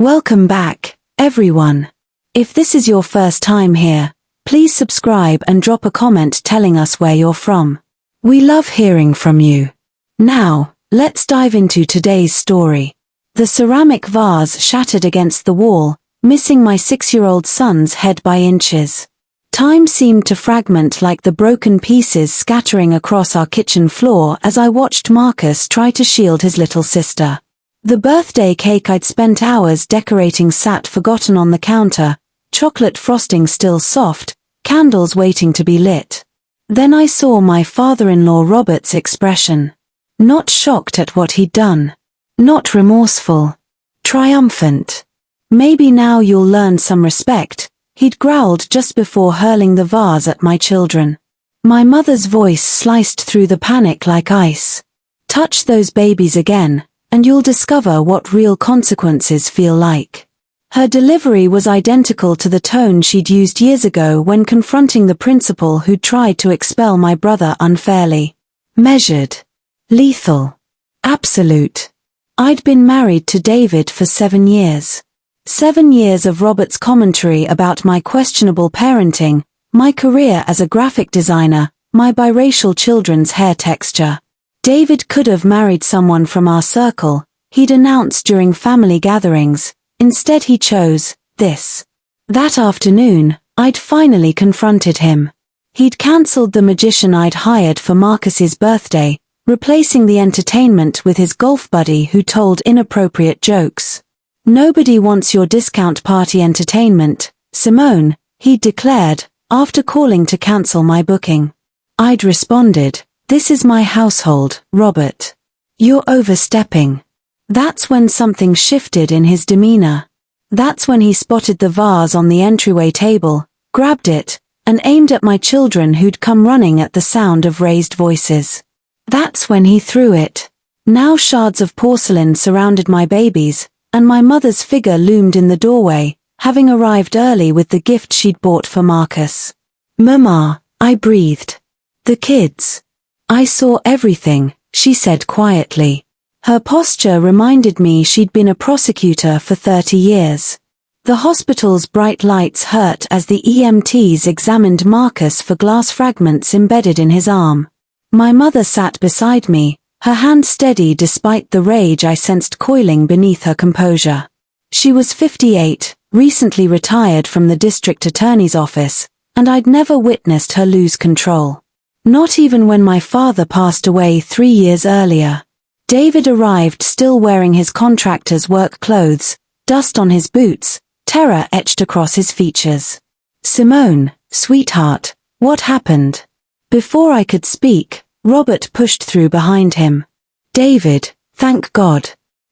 Welcome back, everyone. If this is your first time here, please subscribe and drop a comment telling us where you're from. We love hearing from you. Now, let's dive into today's story. The ceramic vase shattered against the wall, missing my 6-year-old son's head by inches. Time seemed to fragment like the broken pieces scattering across our kitchen floor as I watched Marcus try to shield his little sister. The birthday cake I'd spent hours decorating sat forgotten on the counter, chocolate frosting still soft, candles waiting to be lit. Then I saw my father-in-law Robert's expression. Not shocked at what he'd done. Not remorseful. Triumphant. Maybe now you'll learn some respect, he'd growled just before hurling the vase at my children. My mother's voice sliced through the panic like ice. Touch those babies again, and you'll discover what real consequences feel like. Her delivery was identical to the tone she'd used years ago when confronting the principal who'd tried to expel my brother unfairly. Measured. Lethal. Absolute. I'd been married to David for 7 years. 7 years of Robert's commentary about my questionable parenting, my career as a graphic designer, my biracial children's hair texture. David could have married someone from our circle, he'd announced during family gatherings. Instead he chose this. That afternoon, I'd finally confronted him. He'd cancelled the magician I'd hired for Marcus's birthday, replacing the entertainment with his golf buddy who told inappropriate jokes. Nobody wants your discount party entertainment, Simone, he'd declared, after calling to cancel my booking. I'd responded, "This is my household, Robert. You're overstepping." That's when something shifted in his demeanor. That's when he spotted the vase on the entryway table, grabbed it, and aimed at my children who'd come running at the sound of raised voices. That's when he threw it. Now shards of porcelain surrounded my babies, and my mother's figure loomed in the doorway, having arrived early with the gift she'd bought for Marcus. "Mama," I breathed. "The kids." "I saw everything," she said quietly. Her posture reminded me she'd been a prosecutor for 30 years. The hospital's bright lights hurt as the EMTs examined Marcus for glass fragments embedded in his arm. My mother sat beside me, her hand steady despite the rage I sensed coiling beneath her composure. She was 58, recently retired from the district attorney's office, and I'd never witnessed her lose control. Not even when my father passed away 3 years earlier. David arrived still wearing his contractor's work clothes, dust on his boots, terror etched across his features. "Simone, sweetheart, what happened?" Before I could speak, Robert pushed through behind him. "David, thank God.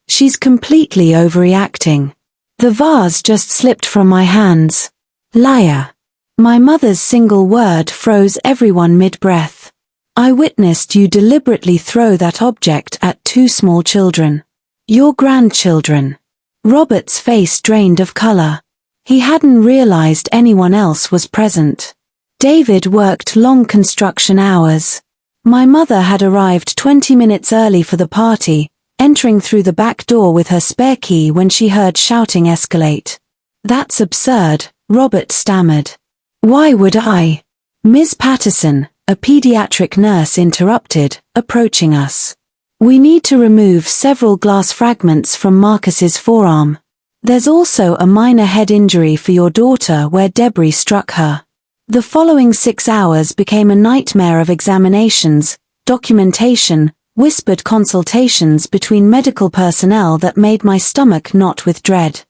She's completely overreacting. The vase just slipped from my hands." "Liar." My mother's single word froze everyone mid-breath. "I witnessed you deliberately throw that object at 2 small children. Your grandchildren." Robert's face drained of color. He hadn't realized anyone else was present. David worked long construction hours. My mother had arrived 20 minutes early for the party, entering through the back door with her spare key when she heard shouting escalate. "That's absurd," Robert stammered. "Why would I?" Ms. Patterson, a pediatric nurse, interrupted, approaching us. "We need to remove several glass fragments from Marcus's forearm. There's also a minor head injury for your daughter where debris struck her." The following 6 hours became a nightmare of examinations, documentation, whispered consultations between medical personnel that made my stomach knot with dread.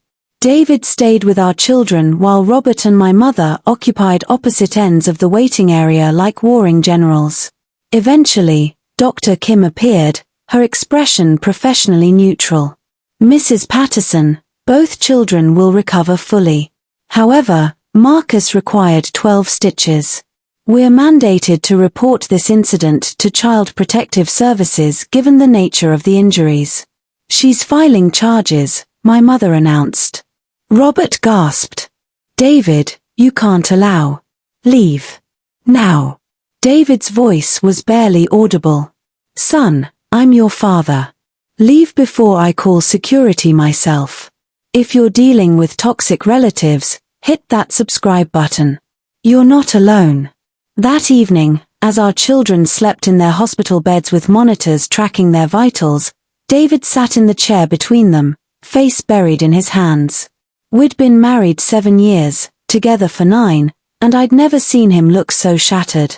David stayed with our children while Robert and my mother occupied opposite ends of the waiting area like warring generals. Eventually, Dr. Kim appeared, her expression professionally neutral. "Mrs. Patterson, both children will recover fully. However, Marcus required 12 stitches. We're mandated to report this incident to Child Protective Services given the nature of the injuries." "She's filing charges," my mother announced. Robert gasped. "David, you can't allow. Leave. Now." David's voice was barely audible. "Son, I'm your father. Leave before I call security myself." If you're dealing with toxic relatives, hit that subscribe button. You're not alone. That evening, as our children slept in their hospital beds with monitors tracking their vitals, David sat in the chair between them, face buried in his hands. We'd been married 7 years, together for 9, and I'd never seen him look so shattered.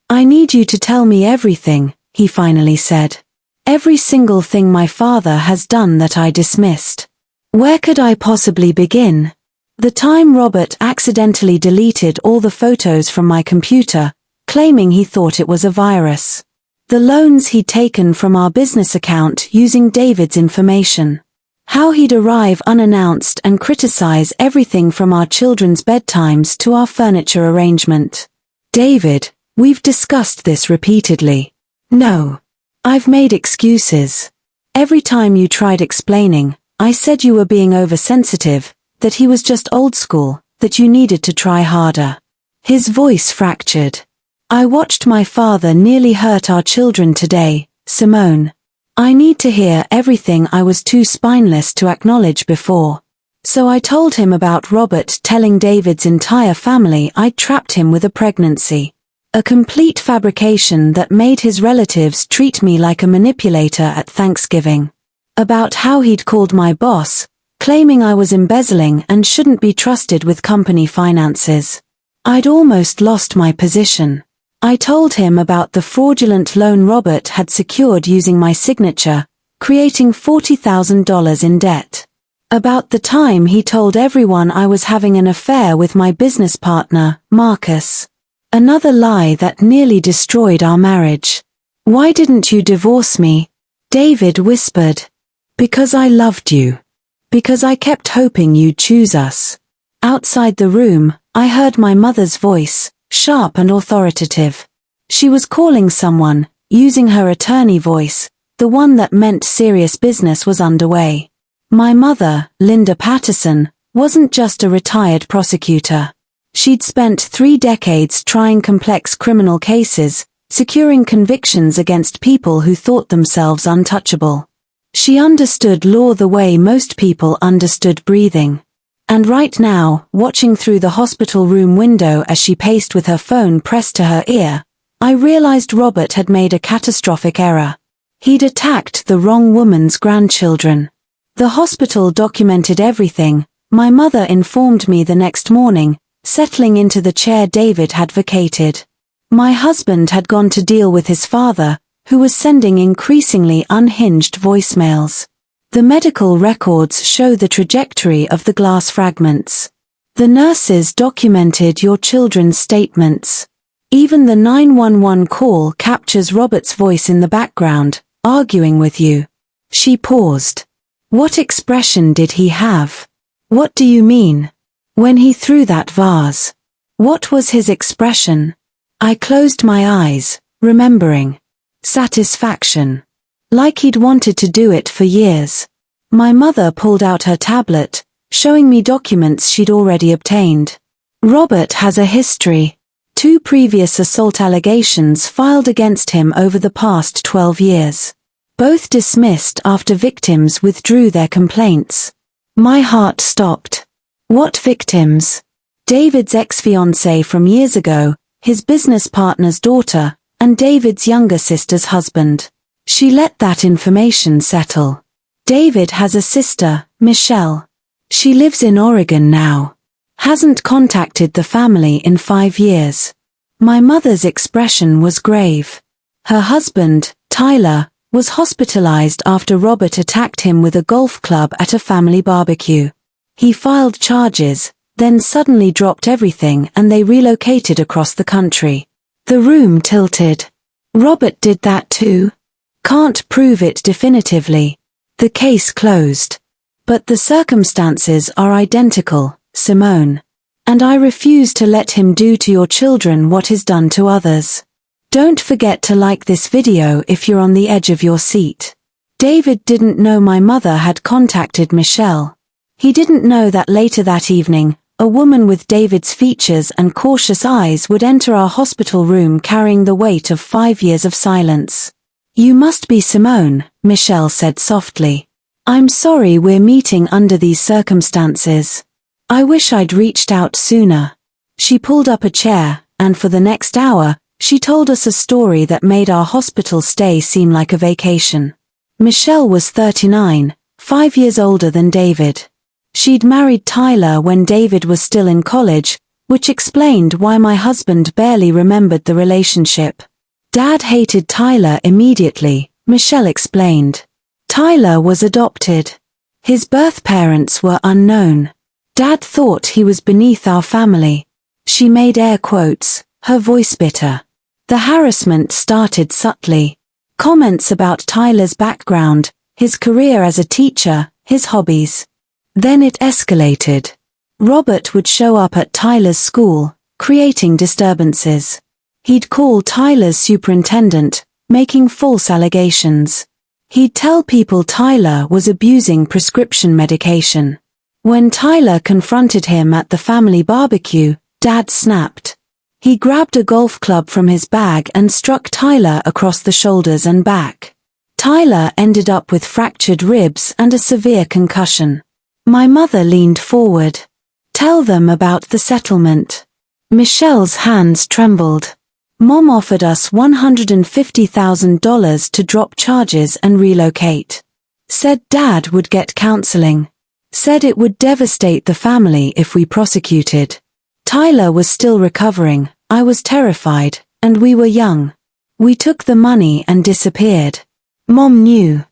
"I need you to tell me everything," he finally said. "Every single thing my father has done that I dismissed. Where could I possibly begin? The time Robert accidentally deleted all the photos from my computer, claiming he thought it was a virus. The loans he'd taken from our business account using David's information. How he'd arrive unannounced and criticize everything from our children's bedtimes to our furniture arrangement. David, we've discussed this repeatedly. No. I've made excuses. Every time you tried explaining, I said you were being oversensitive, that he was just old school, that you needed to try harder." His voice fractured. "I watched my father nearly hurt our children today, Simone. I need to hear everything I was too spineless to acknowledge before. So I told him about Robert telling David's entire family I'd trapped him with a pregnancy. A complete fabrication that made his relatives treat me like a manipulator at Thanksgiving. About how he'd called my boss, claiming I was embezzling and shouldn't be trusted with company finances. I'd almost lost my position. I told him about the fraudulent loan Robert had secured using my signature, creating $40,000 in debt. About the time he told everyone I was having an affair with my business partner, Marcus. Another lie that nearly destroyed our marriage. Why didn't you divorce me?" David whispered. "Because I loved you. Because I kept hoping you'd choose us." Outside the room, I heard my mother's voice, sharp and authoritative. She was calling someone, using her attorney voice, the one that meant serious business was underway. My mother, Linda Patterson, wasn't just a retired prosecutor. She'd spent 3 decades trying complex criminal cases, securing convictions against people who thought themselves untouchable. She understood law the way most people understood breathing. And right now, watching through the hospital room window as she paced with her phone pressed to her ear, I realized Robert had made a catastrophic error. He'd attacked the wrong woman's grandchildren. The hospital documented everything. My mother informed me the next morning, settling into the chair David had vacated. My husband had gone to deal with his father, who was sending increasingly unhinged voicemails. The medical records show the trajectory of the glass fragments. The nurses documented your children's statements. Even the 911 call captures Robert's voice in the background, arguing with you. She paused. What expression did he have? What do you mean? When he threw that vase. What was his expression? I closed my eyes, remembering. Satisfaction. Like he'd wanted to do it for years. My mother pulled out her tablet, showing me documents she'd already obtained. Robert has a history. 2 previous assault allegations filed against him over the past 12 years. Both dismissed after victims withdrew their complaints. My heart stopped. What victims? David's ex-fiancée from years ago, his business partner's daughter, and David's younger sister's husband. She let that information settle. David has a sister, Michelle. She lives in Oregon now. Hasn't contacted the family in 5 years. My mother's expression was grave. Her husband, Tyler, was hospitalized after Robert attacked him with a golf club at a family barbecue. He filed charges, then suddenly dropped everything and they relocated across the country. The room tilted. Robert did that too? Can't prove it definitively. The case closed. But the circumstances are identical, Simone. And I refuse to let him do to your children what is done to others. Don't forget to like this video if you're on the edge of your seat. David didn't know my mother had contacted Michelle. He didn't know that later that evening, a woman with David's features and cautious eyes would enter our hospital room carrying the weight of 5 years of silence. You must be Simone, Michelle said softly. I'm sorry we're meeting under these circumstances. I wish I'd reached out sooner. She pulled up a chair, and for the next hour, she told us a story that made our hospital stay seem like a vacation. Michelle was 39, 5 years older than David. She'd married Tyler when David was still in college, which explained why my husband barely remembered the relationship. Dad hated Tyler immediately, Michelle explained. Tyler was adopted. His birth parents were unknown. Dad thought he was beneath our family. She made air quotes, her voice bitter. The harassment started subtly. Comments about Tyler's background, his career as a teacher, his hobbies. Then it escalated. Robert would show up at Tyler's school, creating disturbances. He'd call Tyler's superintendent, making false allegations. He'd tell people Tyler was abusing prescription medication. When Tyler confronted him at the family barbecue, Dad snapped. He grabbed a golf club from his bag and struck Tyler across the shoulders and back. Tyler ended up with fractured ribs and a severe concussion. My mother leaned forward. Tell them about the settlement. Michelle's hands trembled. Mom offered us $150,000 to drop charges and relocate. Said Dad would get counseling. Said it would devastate the family if we prosecuted. Tyler was still recovering, I was terrified, and we were young. We took the money and disappeared. Mom knew.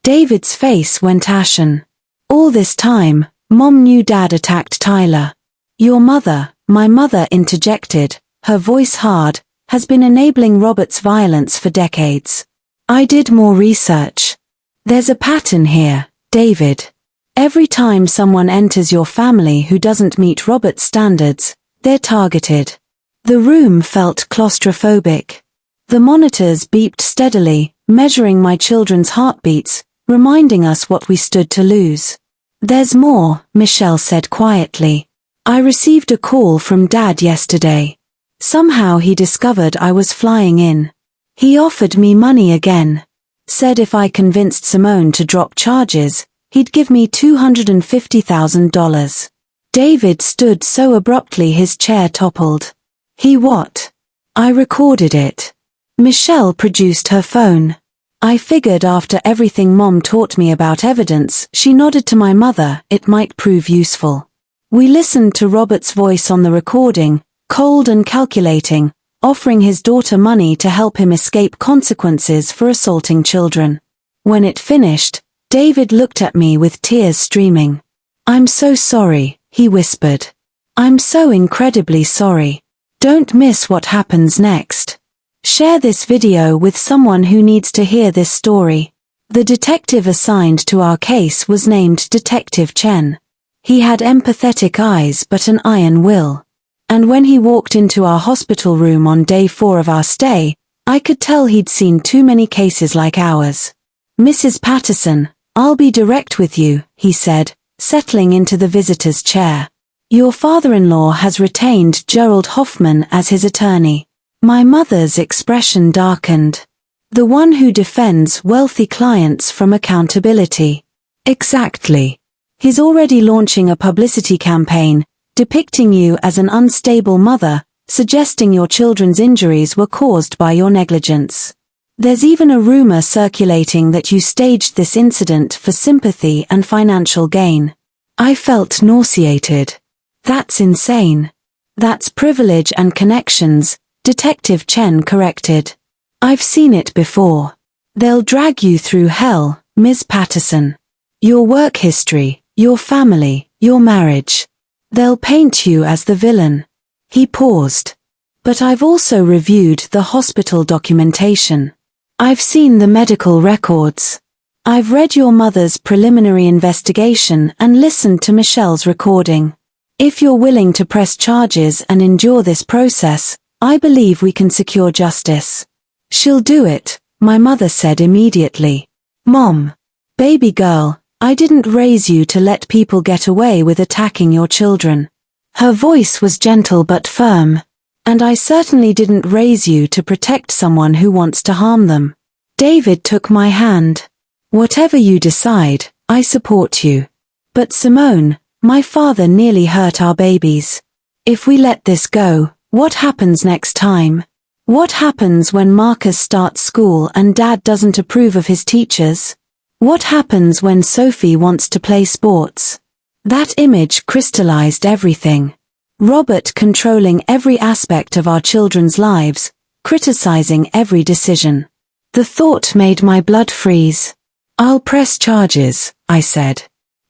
David's face went ashen. All this time, Mom knew Dad attacked Tyler. Your mother, my mother interjected, her voice hard, has been enabling Robert's violence for decades. I did more research. There's a pattern here, David. Every time someone enters your family who doesn't meet Robert's standards, they're targeted. The room felt claustrophobic. The monitors beeped steadily, measuring my children's heartbeats, reminding us what we stood to lose. There's more, Michelle said quietly. I received a call from Dad yesterday. Somehow he discovered I was flying in. He offered me money again. Said if I convinced Simone to drop charges, he'd give me $250,000. David stood so abruptly his chair toppled. He what? I recorded it. Michelle produced her phone. I figured after everything Mom taught me about evidence, she nodded to my mother, it might prove useful. We listened to Robert's voice on the recording, cold and calculating, offering his daughter money to help him escape consequences for assaulting children. When it finished, David looked at me with tears streaming. I'm so sorry, he whispered. I'm so incredibly sorry. Don't miss what happens next. Share this video with someone who needs to hear this story. The detective assigned to our case was named Detective Chen. He had empathetic eyes but an iron will. And when he walked into our hospital room on day 4 of our stay, I could tell he'd seen too many cases like ours. Mrs. Patterson, I'll be direct with you, he said, settling into the visitor's chair. Your father-in-law has retained Gerald Hoffman as his attorney. My mother's expression darkened. The one who defends wealthy clients from accountability. Exactly. He's already launching a publicity campaign, depicting you as an unstable mother, suggesting your children's injuries were caused by your negligence. There's even a rumor circulating that you staged this incident for sympathy and financial gain. I felt nauseated. That's insane. That's privilege and connections, Detective Chen corrected. I've seen it before. They'll drag you through hell, Ms. Patterson. Your work history, your family, your marriage. They'll paint you as the villain. He paused. But I've also reviewed the hospital documentation. I've seen the medical records. I've read your mother's preliminary investigation and listened to Michelle's recording. If you're willing to press charges and endure this process, I believe we can secure justice. She'll do it, my mother said immediately. Mom. Baby girl, I didn't raise you to let people get away with attacking your children. Her voice was gentle but firm. And I certainly didn't raise you to protect someone who wants to harm them. David took my hand. Whatever you decide, I support you. But Simone, my father nearly hurt our babies. If we let this go, what happens next time? What happens when Marcus starts school and Dad doesn't approve of his teachers? What happens when Sophie wants to play sports? That image crystallized everything. Robert controlling every aspect of our children's lives, criticizing every decision. The thought made my blood freeze. I'll press charges, I said.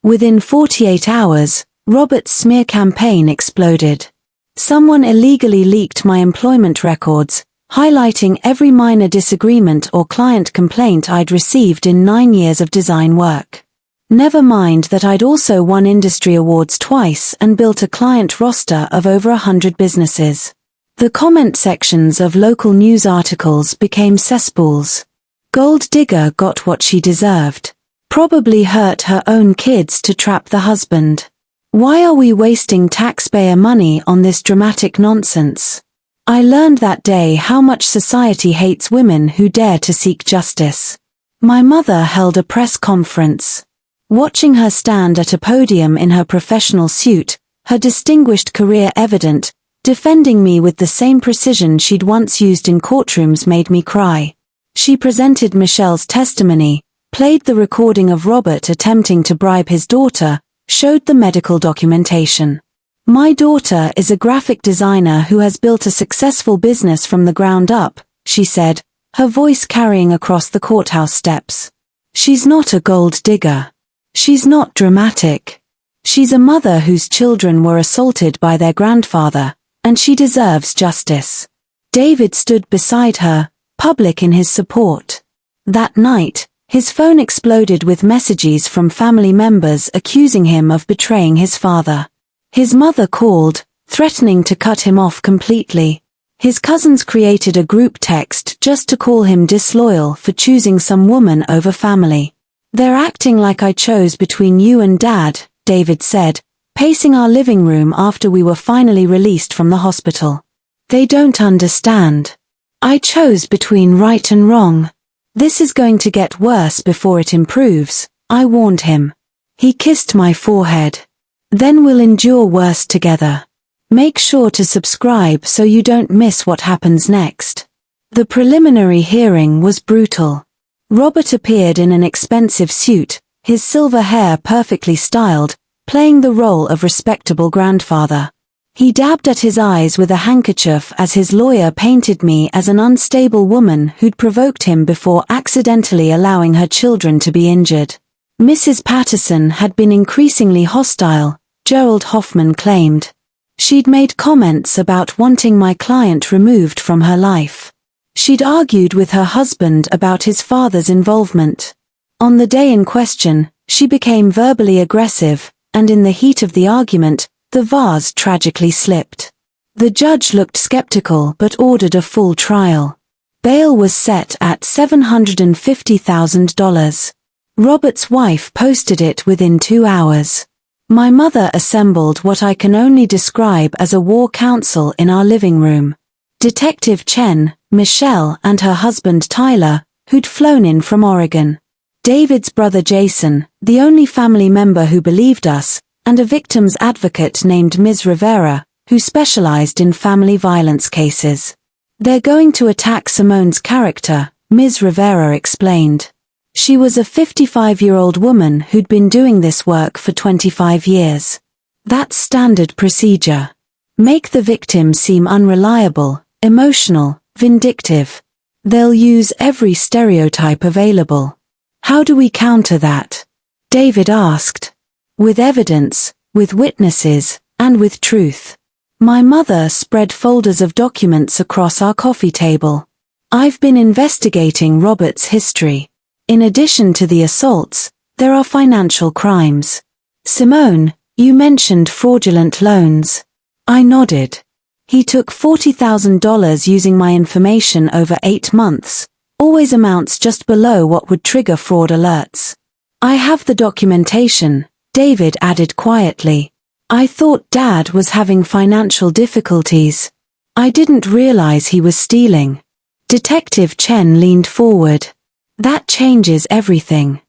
Within 48 hours, Robert's smear campaign exploded. Someone illegally leaked my employment records, highlighting every minor disagreement or client complaint I'd received in 9 years of design work. Never mind that I'd also won industry awards twice and built a client roster of over 100 businesses. The comment sections of local news articles became cesspools. Gold digger got what she deserved. Probably hurt her own kids to trap the husband. Why are we wasting taxpayer money on this dramatic nonsense? I learned that day how much society hates women who dare to seek justice. My mother held a press conference. Watching her stand at a podium in her professional suit, her distinguished career evident, defending me with the same precision she'd once used in courtrooms made me cry. She presented Michelle's testimony, played the recording of Robert attempting to bribe his daughter, showed the medical documentation. My daughter is a graphic designer who has built a successful business from the ground up, she said, her voice carrying across the courthouse steps. She's not a gold digger. She's not dramatic. She's a mother whose children were assaulted by their grandfather, and she deserves justice. David stood beside her, public in his support. That night, his phone exploded with messages from family members accusing him of betraying his father. His mother called, threatening to cut him off completely. His cousins created a group text just to call him disloyal for choosing some woman over family. They're acting like I chose between you and Dad, David said, pacing our living room after we were finally released from the hospital. They don't understand. I chose between right and wrong. This is going to get worse before it improves, I warned him. He kissed my forehead. Then we'll endure worse together. Make sure to subscribe so you don't miss what happens next. The preliminary hearing was brutal. Robert appeared in an expensive suit, his silver hair perfectly styled, playing the role of respectable grandfather. He dabbed at his eyes with a handkerchief as his lawyer painted me as an unstable woman who'd provoked him before accidentally allowing her children to be injured. Mrs. Patterson had been increasingly hostile, Gerald Hoffman claimed. She'd made comments about wanting my client removed from her life. She'd argued with her husband about his father's involvement. On the day in question, she became verbally aggressive, and in the heat of the argument, the vase tragically slipped. The judge looked skeptical but ordered a full trial. Bail was set at $750,000. Robert's wife posted it within 2 hours. My mother assembled what I can only describe as a war council in our living room. Detective Chen, Michelle and her husband Tyler, who'd flown in from Oregon. David's brother Jason, the only family member who believed us, and a victim's advocate named Ms. Rivera, who specialized in family violence cases. They're going to attack Simone's character, Ms. Rivera explained. She was a 55-year-old woman who'd been doing this work for 25 years. That's standard procedure. Make the victim seem unreliable, emotional, vindictive. They'll use every stereotype available. How do we counter that? David asked. With evidence, with witnesses, and with truth. My mother spread folders of documents across our coffee table. I've been investigating Robert's history. In addition to the assaults, there are financial crimes. Simone, you mentioned fraudulent loans. I nodded. He took $40,000 using my information over 8 months, always amounts just below what would trigger fraud alerts. I have the documentation, David added quietly. I thought Dad was having financial difficulties. I didn't realize he was stealing. Detective Chen leaned forward. That changes everything.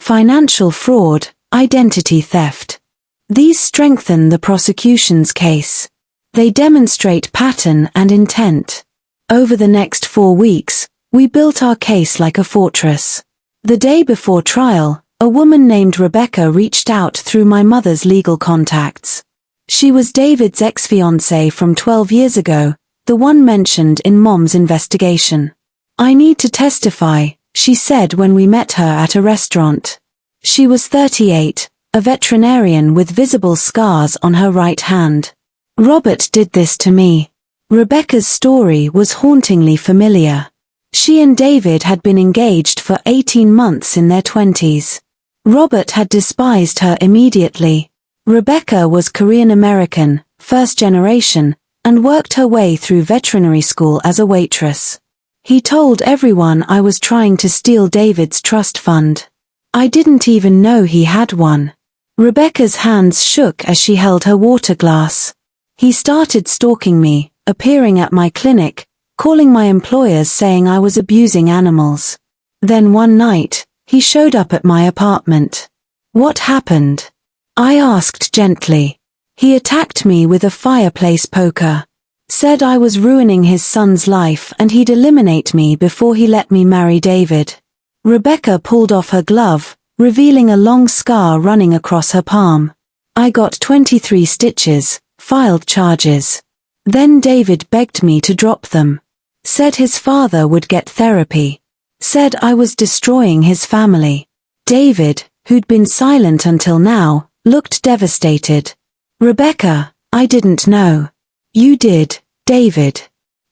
financial fraud, identity theft. These strengthen the prosecution's case. They demonstrate pattern and intent. Over the next 4 weeks, we built our case like a fortress. The day before trial, a woman named Rebecca reached out through my mother's legal contacts. She was David's ex-fiancée from 12 years ago, the one mentioned in Mom's investigation. "I need to testify," she said when we met her at a restaurant. She was 38, a veterinarian with visible scars on her right hand. "Robert did this to me." Rebecca's story was hauntingly familiar. She and David had been engaged for 18 months in their 20s. Robert had despised her immediately. Rebecca was Korean American, first generation, and worked her way through veterinary school as a waitress. "He told everyone I was trying to steal David's trust fund. I didn't even know he had one." Rebecca's hands shook as she held her water glass. "He started stalking me, appearing at my clinic, calling my employers saying I was abusing animals. Then one night, he showed up at my apartment." "What happened?" I asked gently. "He attacked me with a fireplace poker. Said I was ruining his son's life and he'd eliminate me before he let me marry David." Rebecca pulled off her glove, revealing a long scar running across her palm. "I got 23 stitches, filed charges. Then David begged me to drop them. Said his father would get therapy. Said I was destroying his family." David, who'd been silent until now, looked devastated. "Rebecca, I didn't know." "You did, David.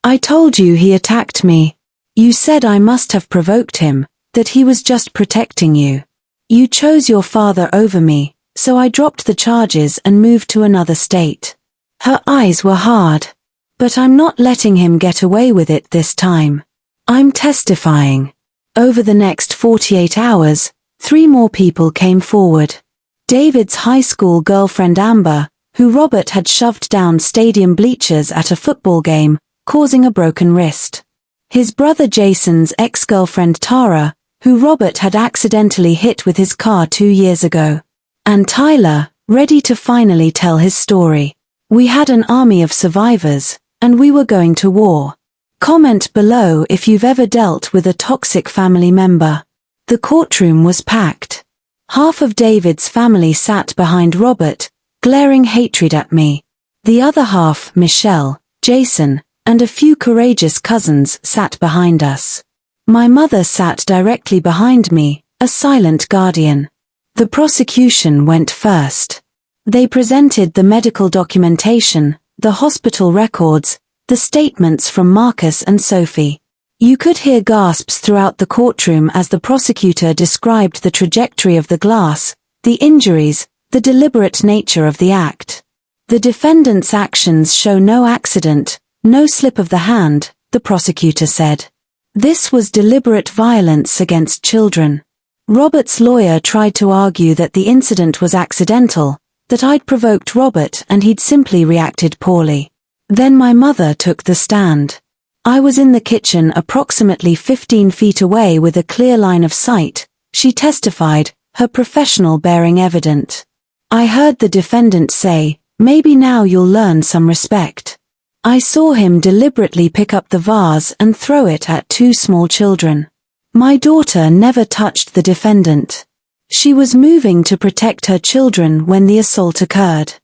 I told you he attacked me. You said I must have provoked him, that he was just protecting you. You chose your father over me, so I dropped the charges and moved to another state." Her eyes were hard. "But I'm not letting him get away with it this time. I'm testifying." Over the next 48 hours, 3 more people came forward. David's high school girlfriend Amber, who Robert had shoved down stadium bleachers at a football game, causing a broken wrist. His brother Jason's ex-girlfriend Tara, who Robert had accidentally hit with his car 2 years ago. And Tyler, ready to finally tell his story. "We had an army of survivors, and we were going to war." Comment below if you've ever dealt with a toxic family member. The courtroom was packed. Half of David's family sat behind Robert, glaring hatred at me. The other half, Michelle, Jason, and a few courageous cousins, sat behind us. My mother sat directly behind me, a silent guardian. The prosecution went first. They presented the medical documentation, the hospital records, the statements from Marcus and Sophie. You could hear gasps throughout the courtroom as the prosecutor described the trajectory of the glass, the injuries, the deliberate nature of the act. "The defendant's actions show no accident, no slip of the hand," the prosecutor said. "This was deliberate violence against children." Robert's lawyer tried to argue that the incident was accidental, that I'd provoked Robert and he'd simply reacted poorly. Then my mother took the stand. "I was in the kitchen approximately 15 feet away with a clear line of sight," she testified, her professional bearing evident. "I heard the defendant say, 'Maybe now you'll learn some respect.' I saw him deliberately pick up the vase and throw it at 2 small children. My daughter never touched the defendant. She was moving to protect her children when the assault occurred."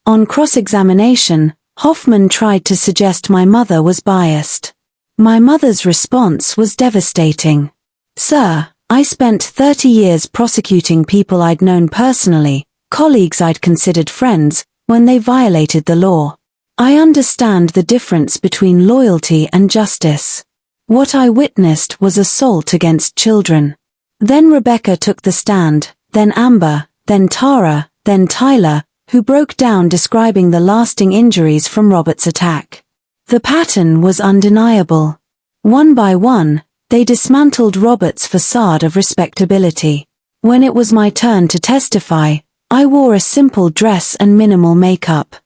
On cross-examination, Hoffman tried to suggest my mother was biased. My mother's response was devastating. "Sir, I spent 30 years prosecuting people I'd known personally, colleagues I'd considered friends, when they violated the law. I understand the difference between loyalty and justice. What I witnessed was assault against children." Then Rebecca took the stand, then Amber, then Tara, then Tyler, who broke down describing the lasting injuries from Robert's attack. The pattern was undeniable. One by one, they dismantled Robert's facade of respectability. When it was my turn to testify, I wore a simple dress and minimal makeup.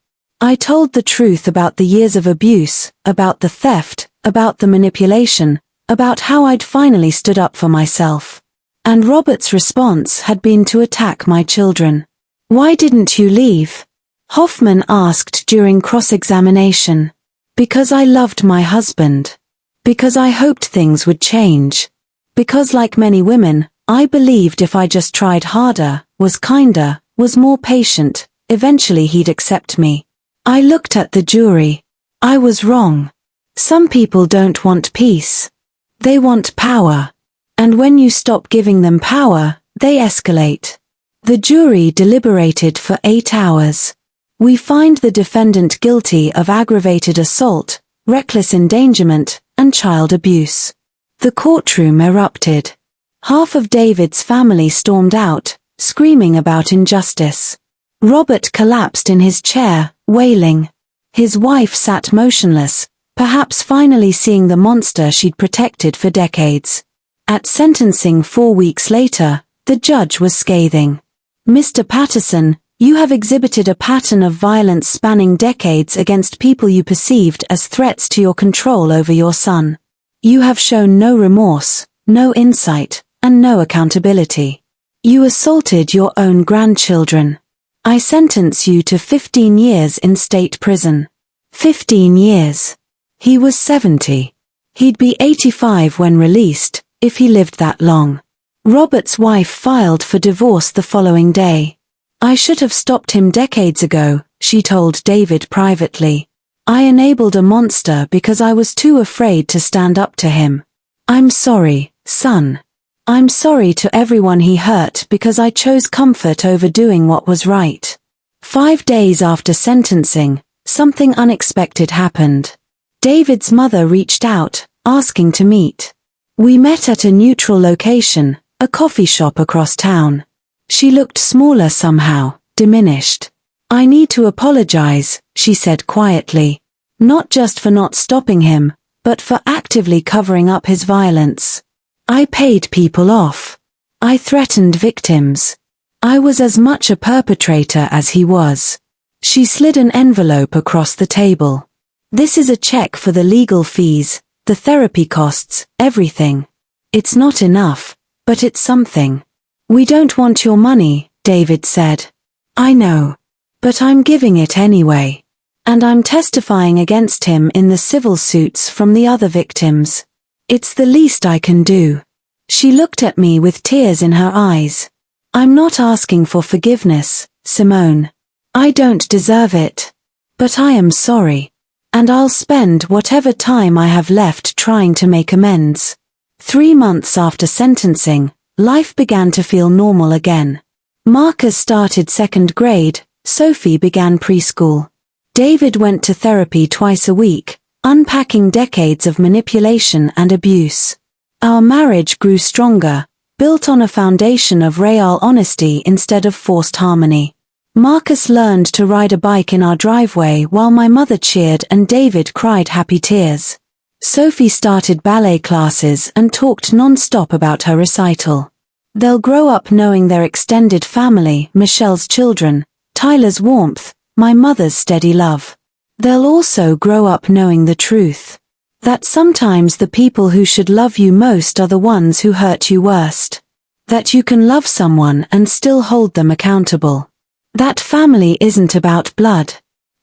I told the truth about the years of abuse, about the theft, about the manipulation, about how I'd finally stood up for myself. And Robert's response had been to attack my children. "Why didn't you leave?" Hoffman asked during cross-examination. "Because I loved my husband. Because I hoped things would change. Because like many women, I believed if I just tried harder, was kinder, was more patient, eventually he'd accept me. I looked at the jury. I was wrong. Some people don't want peace. They want power. And when you stop giving them power, they escalate." The jury deliberated for 8 hours. "We find the defendant guilty of aggravated assault, reckless endangerment, and child abuse." The courtroom erupted. Half of David's family stormed out, screaming about injustice. Robert collapsed in his chair, wailing. His wife sat motionless, perhaps finally seeing the monster she'd protected for decades. At sentencing 4 weeks later, the judge was scathing. "Mr. Patterson, you have exhibited a pattern of violence spanning decades against people you perceived as threats to your control over your son. You have shown no remorse, no insight, and no accountability. You assaulted your own grandchildren. I sentence you to 15 years in state prison." 15 years. He was 70. He'd be 85 when released, if he lived that long. Robert's wife filed for divorce the following day. "I should have stopped him decades ago," she told David privately. "I enabled a monster because I was too afraid to stand up to him. I'm sorry, son. I'm sorry to everyone he hurt because I chose comfort over doing what was right." 5 days after sentencing, something unexpected happened. David's mother reached out, asking to meet. We met at a neutral location, a coffee shop across town. She looked smaller somehow, diminished. "I need to apologize," she said quietly. "Not just for not stopping him, but for actively covering up his violence. I paid people off. I threatened victims. I was as much a perpetrator as he was." She slid an envelope across the table. "This is a check for the legal fees, the therapy costs, everything. It's not enough, but it's something." "We don't want your money," David said. "I know. But I'm giving it anyway. And I'm testifying against him in the civil suits from the other victims. It's the least I can do." She looked at me with tears in her eyes. "I'm not asking for forgiveness, Simone. I don't deserve it. But I am sorry. And I'll spend whatever time I have left trying to make amends." 3 months after sentencing, life began to feel normal again. Marcus started 2nd grade, Sophie began preschool. David went to therapy twice a week, unpacking decades of manipulation and abuse. Our marriage grew stronger, built on a foundation of real honesty instead of forced harmony. Marcus learned to ride a bike in our driveway while my mother cheered and David cried happy tears. Sophie started ballet classes and talked non-stop about her recital. They'll grow up knowing their extended family, Michelle's children, Tyler's warmth, my mother's steady love. They'll also grow up knowing the truth. That sometimes the people who should love you most are the ones who hurt you worst. That you can love someone and still hold them accountable. That family isn't about blood.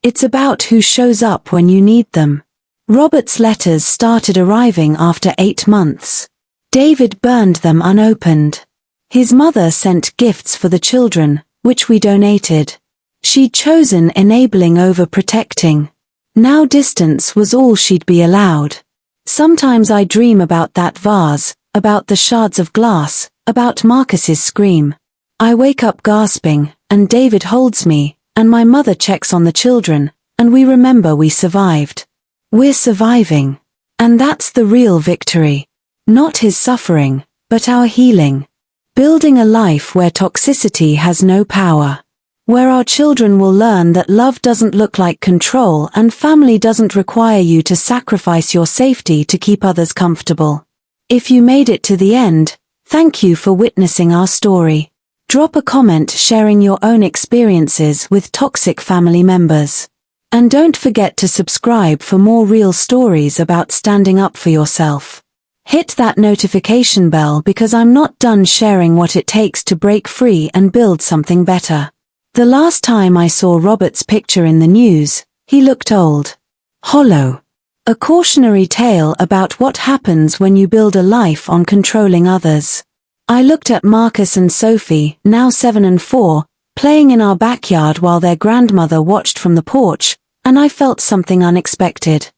It's about who shows up when you need them. Robert's letters started arriving after 8 months. David burned them unopened. His mother sent gifts for the children, which we donated. She'd chosen enabling over protecting. Now distance was all she'd be allowed. Sometimes I dream about that vase, about the shards of glass, about Marcus's scream. I wake up gasping, and David holds me, and my mother checks on the children, and we remember we survived. We're surviving. And that's the real victory. Not his suffering, but our healing. Building a life where toxicity has no power. Where our children will learn that love doesn't look like control and family doesn't require you to sacrifice your safety to keep others comfortable. If you made it to the end, thank you for witnessing our story. Drop a comment sharing your own experiences with toxic family members. And don't forget to subscribe for more real stories about standing up for yourself. Hit that notification bell because I'm not done sharing what it takes to break free and build something better. The last time I saw Robert's picture in the news, he looked old. Hollow. A cautionary tale about what happens when you build a life on controlling others. I looked at Marcus and Sophie, now 7 and 4, playing in our backyard while their grandmother watched from the porch, and I felt something unexpected.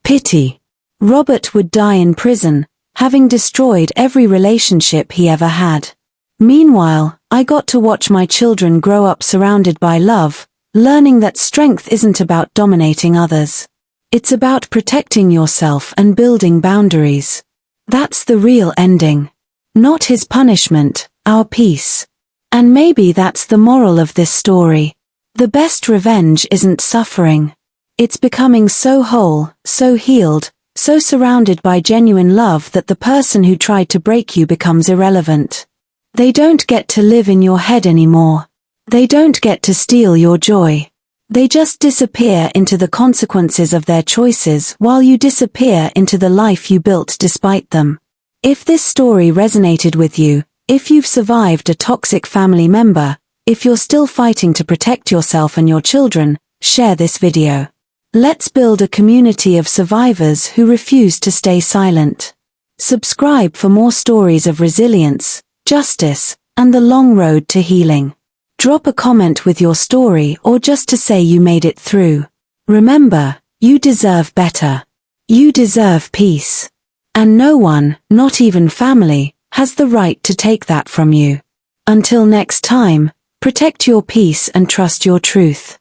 Pity. Robert would die in prison, having destroyed every relationship he ever had. Meanwhile, I got to watch my children grow up surrounded by love, learning that strength isn't about dominating others. It's about protecting yourself and building boundaries. That's the real ending. Not his punishment, our peace. And maybe that's the moral of this story. The best revenge isn't suffering. It's becoming so whole, so healed, so surrounded by genuine love that the person who tried to break you becomes irrelevant. They don't get to live in your head anymore. They don't get to steal your joy. They just disappear into the consequences of their choices while you disappear into the life you built despite them. If this story resonated with you, if you've survived a toxic family member, if you're still fighting to protect yourself and your children, share this video. Let's build a community of survivors who refuse to stay silent. Subscribe for more stories of resilience, justice, and the long road to healing. Drop a comment with your story or just to say you made it through. Remember, you deserve better. You deserve peace. And no one, not even family, has the right to take that from you. Until next time, protect your peace and trust your truth.